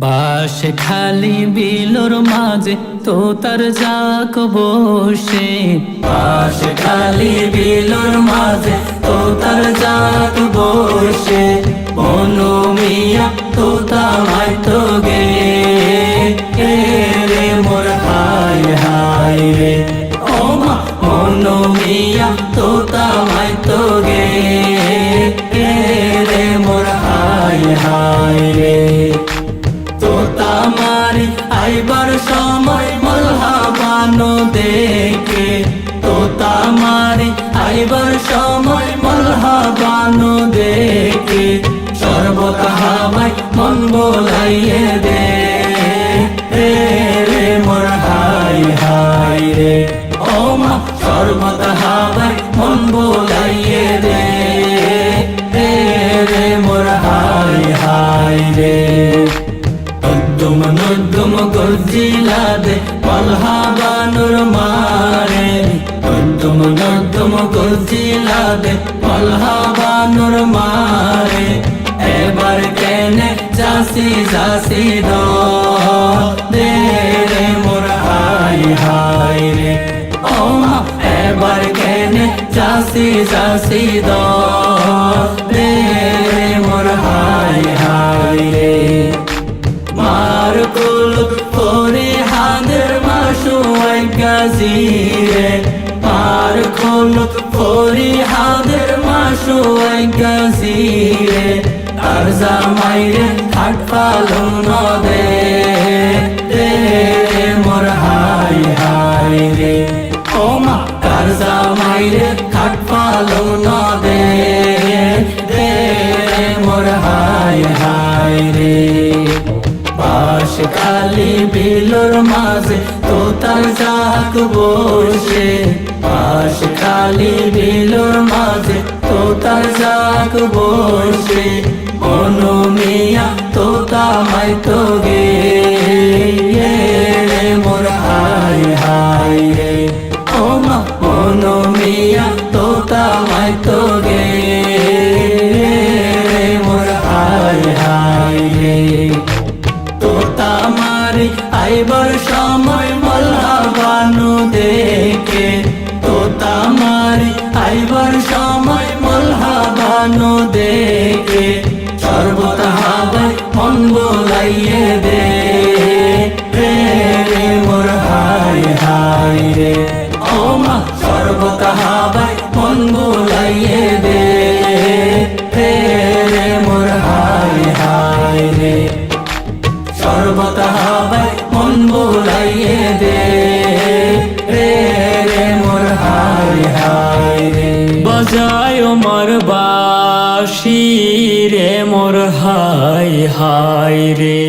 বাস খালি বিলোর মাঝে তোতার যাক বসে, বাস খালি বিলোর মাঝে তোতার যাক বসে, মনু মিয়া তোতা মাইতো গে রে মোর হায় হায় রে, ও মা মনু মিয়া তোতা মাইতো গে রে মোর হায় হায় রে। তোতা মারি আইবার সময় মলহাবানো দেখে, তোতা মারি আইবার সময় মলহাবানো দেখে, শরবত হাওয়ায় মন বোলাইয়ে দে রে মোর হায় হায় রে, ও মা শরবত হাওয়ায় মন বোলাইয়ে দে রে মোর হায় হায় রে। নদ্দুম নদ্দুম গর্জিলা দে মলহাবানুর মারে, নদ্দুম নদ্দুম গর্জিলা দে মলহাবানুর মারে, এবার কেনে যাসি যাসি দে রে মোর হায় হায় রে, ও মা এবার কেনে যাসি যাসি দে রে মোর হায় হায় রে। মার কুল পরে হাদের মাসুয়াই গাজিরে, মার কুল পরে হাদের মাসুয়াই গাজিরে, তার জামাইরে খাট পালন দে মোর হায় হায় রে, ও মা তার জামাইরে খাট পালন দে মোর হায় হায় রে। বাস খালি বিলোর মাঝে তোতার যাক বসে, বাস খালি বিলোর মাঝে তোতার যাক বসে, মনু মিয়া তোতা মাইতো গে রে মোর হায় হায় রে, ও মা মনু মিয়া তোতা মাইতো গে রে মোর হায় হায় রে। তোতা মারি আইবার সময় মলহাবানো দেখে, তোতা মারি আইবার সময় মলহাবানো দেখে, শরবত হাওয়ায় মন বোলাইয়ে দে রে মোর হায় হায় রে, ও মা শরবত হাওয়ায় মন বোলাইয়ে দে রে মোর হায় হায় রে, শরবত হাওয়ায় মন বোলাইয়ে দে রে মোর হায় হায় রে। বাজায় মোর বাঁশি রে মোর হায় হায় রে।